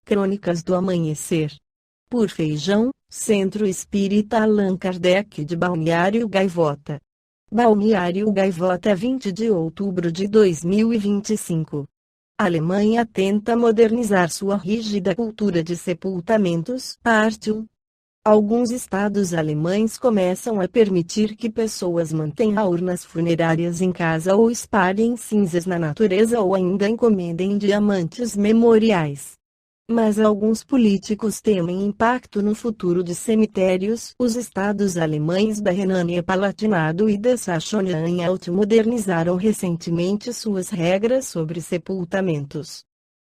Crônicas do Amanhecer. Por Feijão, Centro Espírita Allan Kardec de Balneário Gaivota. Balneário Gaivota, 20 de outubro de 2025. A Alemanha tenta modernizar sua rígida cultura de sepultamentos. Parte 1. Alguns estados alemães começam a permitir que pessoas mantenham urnas funerárias em casa ou espalhem cinzas na natureza ou ainda encomendem diamantes memoriais. Mas alguns políticos temem impacto no futuro de cemitérios. Os estados alemães da Renânia-Palatinado e da Saxônia-Anhalt modernizaram recentemente suas regras sobre sepultamentos.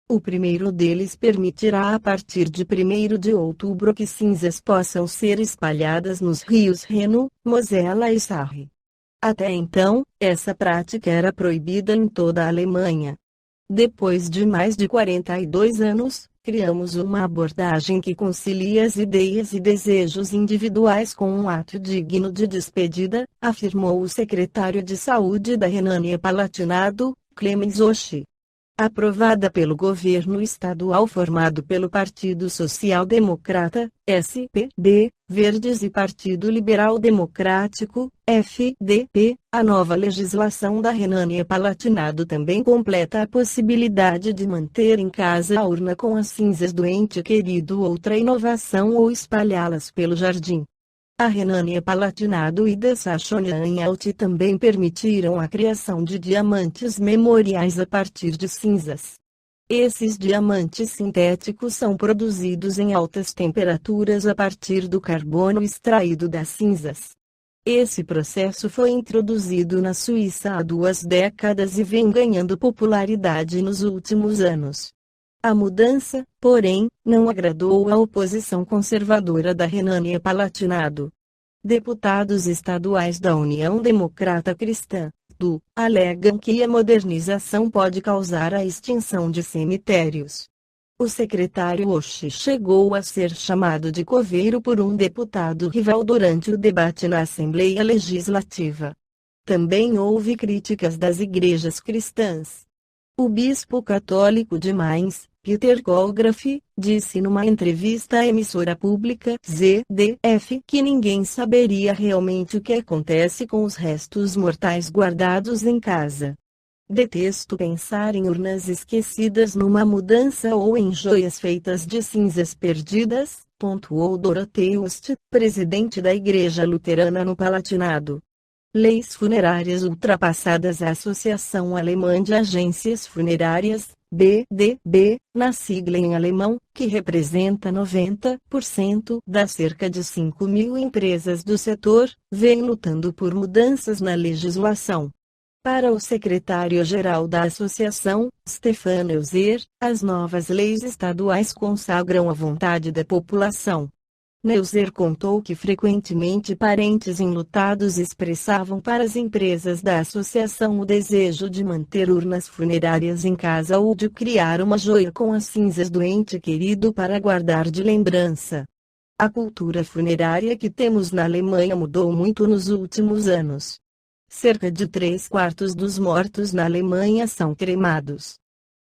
O primeiro deles permitirá a partir de 1º de outubro que cinzas possam ser espalhadas nos rios Reno, Mosela e Sarre. Até então, essa prática era proibida em toda a Alemanha. Depois de mais de 42 anos, criamos uma abordagem que concilia as ideias e desejos individuais com um ato digno de despedida, afirmou o secretário de Saúde da Renânia-Palatinado, Clemens Oschi. Aprovada pelo governo estadual formado pelo Partido Social Democrata, SPD, Verdes e Partido Liberal Democrático, FDP, a nova legislação da Renânia-Palatinado também completa a possibilidade de manter em casa a urna com as cinzas do ente querido, outra inovação, ou espalhá-las pelo jardim. A Renânia-Palatinado e da Saxônia-Anhalt também permitiram a criação de diamantes memoriais a partir de cinzas. Esses diamantes sintéticos são produzidos em altas temperaturas a partir do carbono extraído das cinzas. Esse processo foi introduzido na Suíça há 2 décadas e vem ganhando popularidade nos últimos anos. A mudança, porém, não agradou a oposição conservadora da Renânia-Palatinado. Deputados estaduais da União Democrata Cristã, DU, alegam que a modernização pode causar a extinção de cemitérios. O secretário Oschi chegou a ser chamado de coveiro por um deputado rival durante o debate na Assembleia Legislativa. Também houve críticas das igrejas cristãs. O bispo católico de Mainz, Peter Kohlgraf, disse numa entrevista à emissora pública ZDF que ninguém saberia realmente o que acontece com os restos mortais guardados em casa. Detesto pensar em urnas esquecidas numa mudança ou em joias feitas de cinzas perdidas, pontuou Dorothee Ust, presidente da Igreja Luterana no Palatinado. Leis funerárias ultrapassadas. A Associação Alemã de Agências Funerárias, BDB, na sigla em alemão, que representa 90% das cerca de 5.000 empresas do setor, vem lutando por mudanças na legislação. Para o secretário-geral da associação, Stefan Neuser, as novas leis estaduais consagram a vontade da população. Neuser contou que frequentemente parentes enlutados expressavam para as empresas da associação o desejo de manter urnas funerárias em casa ou de criar uma joia com as cinzas do ente querido para guardar de lembrança. A cultura funerária que temos na Alemanha mudou muito nos últimos anos. Cerca de 3/4 dos mortos na Alemanha são cremados.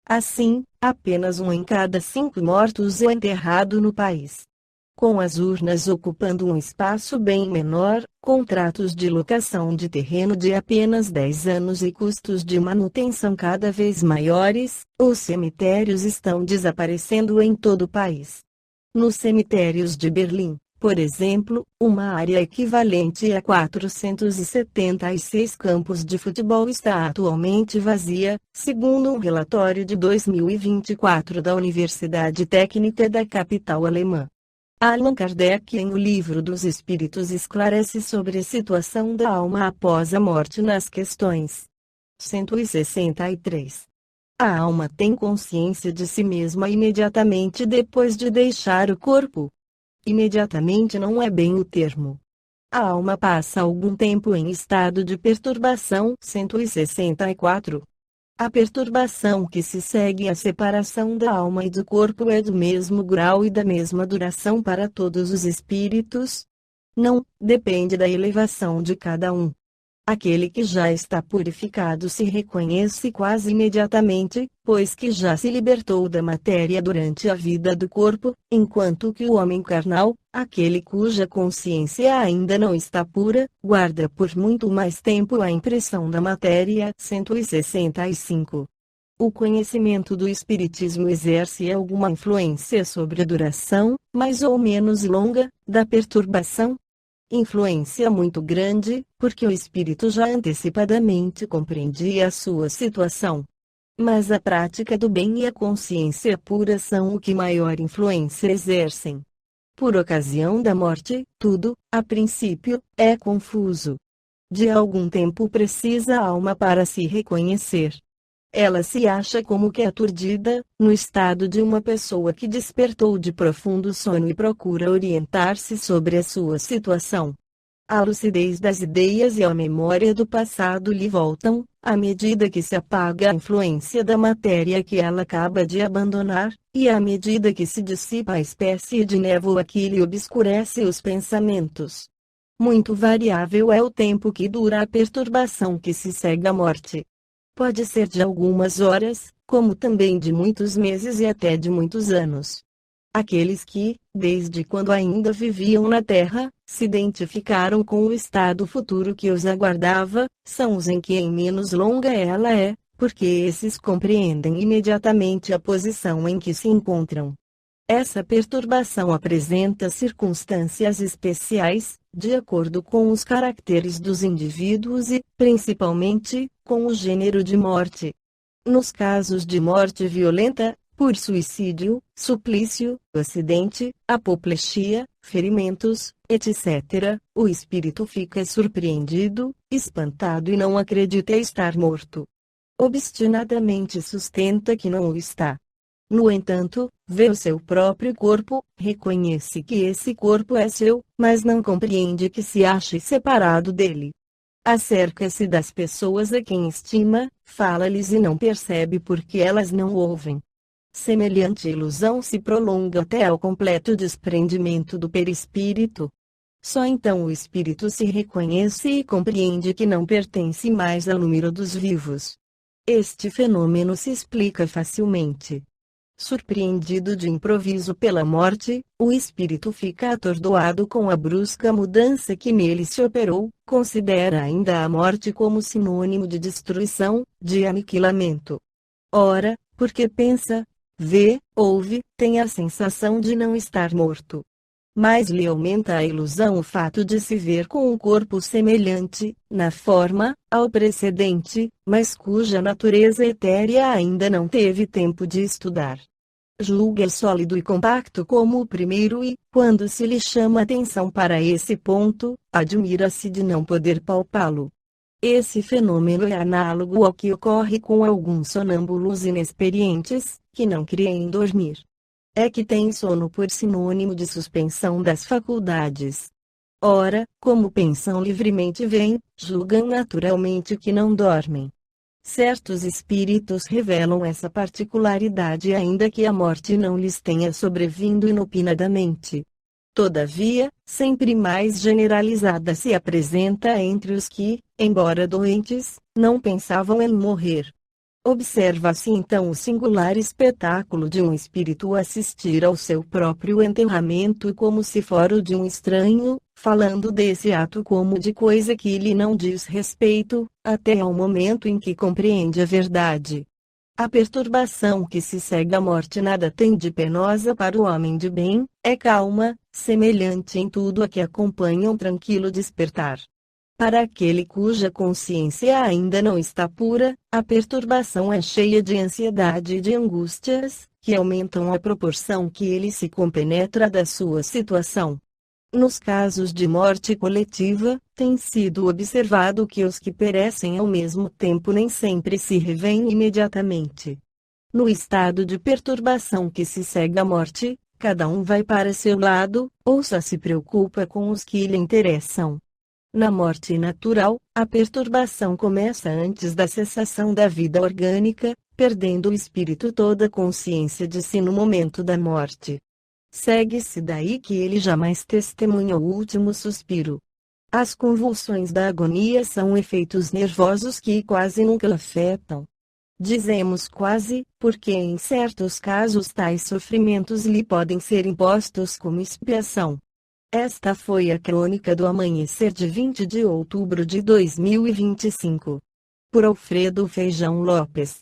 Assim, apenas 1 em cada 5 mortos é enterrado no país. Com as urnas ocupando um espaço bem menor, contratos de locação de terreno de apenas 10 anos e custos de manutenção cada vez maiores, os cemitérios estão desaparecendo em todo o país. Nos cemitérios de Berlim, por exemplo, uma área equivalente a 476 campos de futebol está atualmente vazia, segundo um relatório de 2024 da Universidade Técnica da capital alemã. Allan Kardec, em O Livro dos Espíritos, esclarece sobre a situação da alma após a morte nas questões 163. A alma tem consciência de si mesma imediatamente depois de deixar o corpo. Imediatamente não é bem o termo. A alma passa algum tempo em estado de perturbação. 164. A perturbação que se segue à separação da alma e do corpo é do mesmo grau e da mesma duração para todos os espíritos? Não, depende da elevação de cada um. Aquele que já está purificado se reconhece quase imediatamente, pois que já se libertou da matéria durante a vida do corpo, enquanto que o homem carnal, aquele cuja consciência ainda não está pura, guarda por muito mais tempo a impressão da matéria. 165. O conhecimento do Espiritismo exerce alguma influência sobre a duração, mais ou menos longa, da perturbação? Influência muito grande, porque o espírito já antecipadamente compreendia a sua situação. Mas a prática do bem e a consciência pura são o que maior influência exercem. Por ocasião da morte, tudo, a princípio, é confuso. De algum tempo precisa a alma para se reconhecer. Ela se acha como que aturdida, no estado de uma pessoa que despertou de profundo sono e procura orientar-se sobre a sua situação. A lucidez das ideias e a memória do passado lhe voltam, à medida que se apaga a influência da matéria que ela acaba de abandonar, e à medida que se dissipa a espécie de névoa que lhe obscurece os pensamentos. Muito variável é o tempo que dura a perturbação que se segue à morte. Pode ser de algumas horas, como também de muitos meses e até de muitos anos. Aqueles que, desde quando ainda viviam na Terra, se identificaram com o estado futuro que os aguardava, são os em que em menos longa ela é, porque esses compreendem imediatamente a posição em que se encontram. Essa perturbação apresenta circunstâncias especiais, de acordo com os caracteres dos indivíduos e, principalmente, com o gênero de morte. Nos casos de morte violenta, por suicídio, suplício, acidente, apoplexia, ferimentos, etc., o espírito fica surpreendido, espantado e não acredita estar morto. Obstinadamente sustenta que não o está. No entanto, vê o seu próprio corpo, reconhece que esse corpo é seu, mas não compreende que se ache separado dele. Acerca-se das pessoas a quem estima, fala-lhes e não percebe porque elas não ouvem. Semelhante ilusão se prolonga até ao completo desprendimento do perispírito. Só então o espírito se reconhece e compreende que não pertence mais ao número dos vivos. Este fenômeno se explica facilmente. Surpreendido de improviso pela morte, o espírito fica atordoado com a brusca mudança que nele se operou, considera ainda a morte como sinônimo de destruição, de aniquilamento. Ora, porque pensa, vê, ouve, tem a sensação de não estar morto. Mas lhe aumenta a ilusão o fato de se ver com um corpo semelhante, na forma, ao precedente, mas cuja natureza etérea ainda não teve tempo de estudar. Julga sólido e compacto como o primeiro e, quando se lhe chama atenção para esse ponto, admira-se de não poder palpá-lo. Esse fenômeno é análogo ao que ocorre com alguns sonâmbulos inexperientes, que não creem dormir. É que têm sono por sinônimo de suspensão das faculdades. Ora, como pensam livremente veem, julgam naturalmente que não dormem. Certos espíritos revelam essa particularidade ainda que a morte não lhes tenha sobrevindo inopinadamente. Todavia, sempre mais generalizada se apresenta entre os que, embora doentes, não pensavam em morrer. Observa-se então o singular espetáculo de um espírito assistir ao seu próprio enterramento como se fora o de um estranho, falando desse ato como de coisa que lhe não diz respeito, até ao momento em que compreende a verdade. A perturbação que se segue à morte nada tem de penosa para o homem de bem, é calma, semelhante em tudo a que acompanha um tranquilo despertar. Para aquele cuja consciência ainda não está pura, a perturbação é cheia de ansiedade e de angústias, que aumentam à proporção que ele se compenetra da sua situação. Nos casos de morte coletiva, tem sido observado que os que perecem ao mesmo tempo nem sempre se revêem imediatamente. No estado de perturbação que se segue à morte, cada um vai para seu lado, ou só se preocupa com os que lhe interessam. Na morte natural, a perturbação começa antes da cessação da vida orgânica, perdendo o espírito toda consciência de si no momento da morte. Segue-se daí que ele jamais testemunha o último suspiro. As convulsões da agonia são efeitos nervosos que quase nunca afetam. Dizemos quase, porque em certos casos tais sofrimentos lhe podem ser impostos como expiação. Esta foi a crônica do amanhecer de 20 de outubro de 2025. Por Alfredo Feijão Lopes.